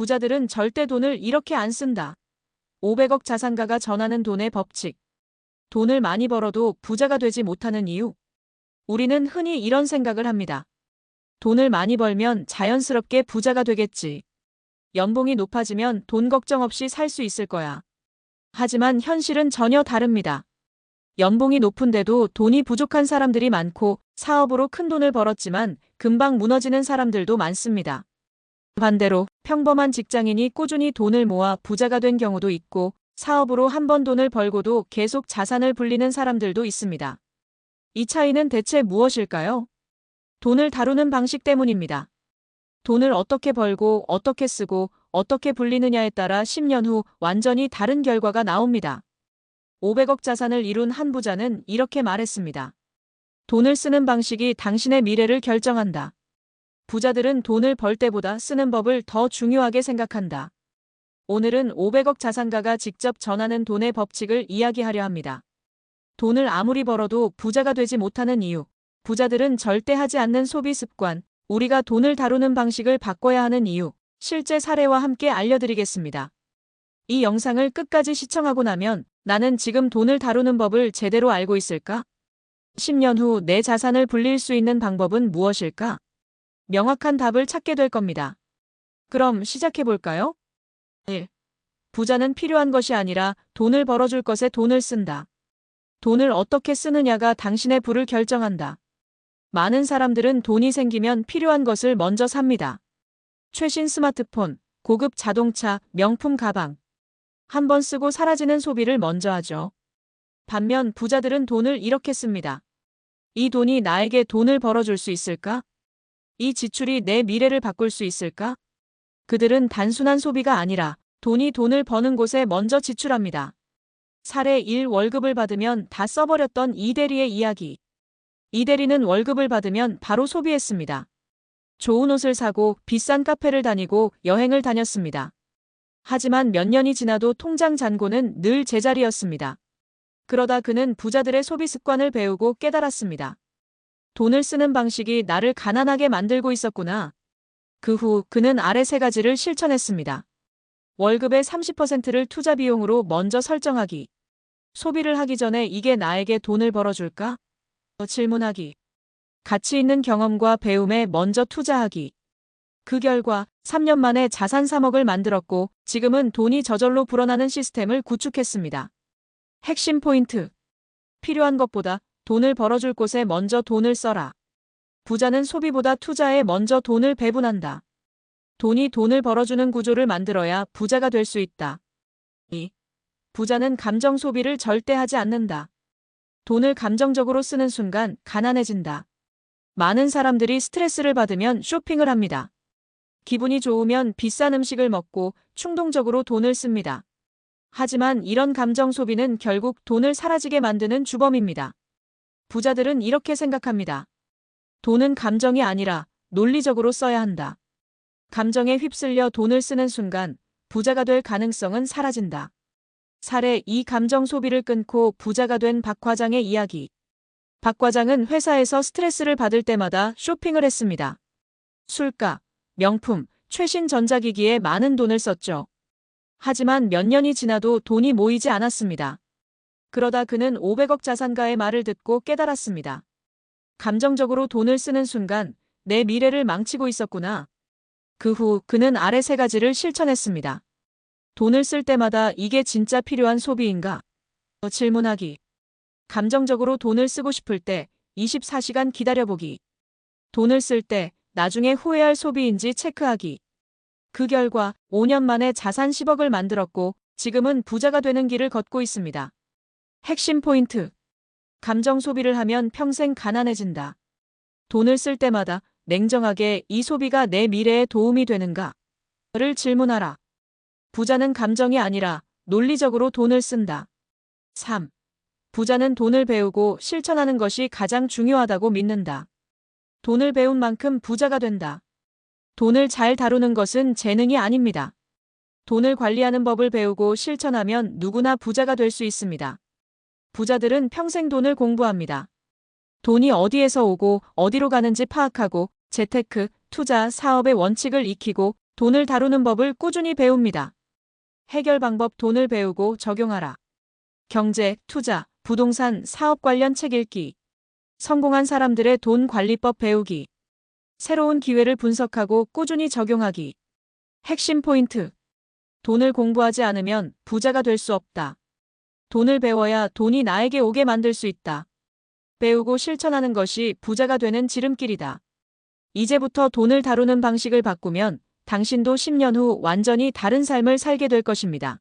부자들은 절대 돈을 이렇게 안 쓴다. 500억 자산가가 전하는 돈의 법칙. 돈을 많이 벌어도 부자가 되지 못하는 이유. 우리는 흔히 이런 생각을 합니다. 돈을 많이 벌면 자연스럽게 부자가 되겠지. 연봉이 높아지면 돈 걱정 없이 살 수 있을 거야. 하지만 현실은 전혀 다릅니다. 연봉이 높은데도 돈이 부족한 사람들이 많고 사업으로 큰 돈을 벌었지만 금방 무너지는 사람들도 많습니다. 반대로 평범한 직장인이 꾸준히 돈을 모아 부자가 된 경우도 있고 사업으로 한 번 돈을 벌고도 계속 자산을 불리는 사람들도 있습니다. 이 차이는 대체 무엇일까요? 돈을 다루는 방식 때문입니다. 돈을 어떻게 벌고 어떻게 쓰고 어떻게 불리느냐에 따라 10년 후 완전히 다른 결과가 나옵니다. 500억 자산을 이룬 한 부자는 이렇게 말했습니다. 돈을 쓰는 방식이 당신의 미래를 결정한다. 부자들은 돈을 벌 때보다 쓰는 법을 더 중요하게 생각한다. 오늘은 500억 자산가가 직접 전하는 돈의 법칙을 이야기하려 합니다. 돈을 아무리 벌어도 부자가 되지 못하는 이유. 부자들은 절대 하지 않는 소비 습관. 우리가 돈을 다루는 방식을 바꿔야 하는 이유. 실제 사례와 함께 알려드리겠습니다. 이 영상을 끝까지 시청하고 나면 나는 지금 돈을 다루는 법을 제대로 알고 있을까? 10년 후 내 자산을 불릴 수 있는 방법은 무엇일까? 명확한 답을 찾게 될 겁니다. 그럼 시작해볼까요? 1. 부자는 필요한 것이 아니라 돈을 벌어줄 것에 돈을 쓴다. 돈을 어떻게 쓰느냐가 당신의 부를 결정한다. 많은 사람들은 돈이 생기면 필요한 것을 먼저 삽니다. 최신 스마트폰, 고급 자동차, 명품 가방. 한 번 쓰고 사라지는 소비를 먼저 하죠. 반면 부자들은 돈을 이렇게 씁니다. 이 돈이 나에게 돈을 벌어줄 수 있을까? 이 지출이 내 미래를 바꿀 수 있을까? 그들은 단순한 소비가 아니라 돈이 돈을 버는 곳에 먼저 지출합니다. 사례 1. 월급을 받으면 다 써버렸던 이 대리의 이야기. 이 대리는 월급을 받으면 바로 소비했습니다. 좋은 옷을 사고 비싼 카페를 다니고 여행을 다녔습니다. 하지만 몇 년이 지나도 통장 잔고는 늘 제자리였습니다. 그러다 그는 부자들의 소비 습관을 배우고 깨달았습니다. 돈을 쓰는 방식이 나를 가난하게 만들고 있었구나. 그 후 그는 아래 3가지를 실천했습니다. 월급의 30%를 투자 비용으로 먼저 설정하기. 소비를 하기 전에 이게 나에게 돈을 벌어줄까? 질문하기. 가치 있는 경험과 배움에 먼저 투자하기. 그 결과 3년 만에 자산 3억을 만들었고 지금은 돈이 저절로 불어나는 시스템을 구축했습니다. 핵심 포인트. 필요한 것보다 돈을 벌어줄 곳에 먼저 돈을 써라. 부자는 소비보다 투자에 먼저 돈을 배분한다. 돈이 돈을 벌어주는 구조를 만들어야 부자가 될 수 있다. 2. 부자는 감정 소비를 절대 하지 않는다. 돈을 감정적으로 쓰는 순간 가난해진다. 많은 사람들이 스트레스를 받으면 쇼핑을 합니다. 기분이 좋으면 비싼 음식을 먹고 충동적으로 돈을 씁니다. 하지만 이런 감정 소비는 결국 돈을 사라지게 만드는 주범입니다. 부자들은 이렇게 생각합니다. 돈은 감정이 아니라 논리적으로 써야 한다. 감정에 휩쓸려 돈을 쓰는 순간 부자가 될 가능성은 사라진다. 사례 2. 감정 소비를 끊고 부자가 된 박 과장의 이야기. 박 과장은 회사에서 스트레스를 받을 때마다 쇼핑을 했습니다. 술값, 명품, 최신 전자기기에 많은 돈을 썼죠. 하지만 몇 년이 지나도 돈이 모이지 않았습니다. 그러다 그는 500억 자산가의 말을 듣고 깨달았습니다. 감정적으로 돈을 쓰는 순간 내 미래를 망치고 있었구나. 그 후 그는 아래 3가지를 실천했습니다. 돈을 쓸 때마다 이게 진짜 필요한 소비인가? 질문하기. 감정적으로 돈을 쓰고 싶을 때 24시간 기다려보기. 돈을 쓸 때 나중에 후회할 소비인지 체크하기. 그 결과 5년 만에 자산 10억을 만들었고 지금은 부자가 되는 길을 걷고 있습니다. 핵심 포인트. 감정 소비를 하면 평생 가난해진다. 돈을 쓸 때마다 냉정하게 이 소비가 내 미래에 도움이 되는가?를 질문하라. 부자는 감정이 아니라 논리적으로 돈을 쓴다. 3. 부자는 돈을 배우고 실천하는 것이 가장 중요하다고 믿는다. 돈을 배운 만큼 부자가 된다. 돈을 잘 다루는 것은 재능이 아닙니다. 돈을 관리하는 법을 배우고 실천하면 누구나 부자가 될 수 있습니다. 부자들은 평생 돈을 공부합니다. 돈이 어디에서 오고 어디로 가는지 파악하고 재테크, 투자, 사업의 원칙을 익히고 돈을 다루는 법을 꾸준히 배웁니다. 해결 방법 돈을 배우고 적용하라. 경제, 투자, 부동산, 사업 관련 책 읽기. 성공한 사람들의 돈 관리법 배우기. 새로운 기회를 분석하고 꾸준히 적용하기. 핵심 포인트. 돈을 공부하지 않으면 부자가 될 수 없다. 돈을 배워야 돈이 나에게 오게 만들 수 있다. 배우고 실천하는 것이 부자가 되는 지름길이다. 이제부터 돈을 다루는 방식을 바꾸면 당신도 10년 후 완전히 다른 삶을 살게 될 것입니다.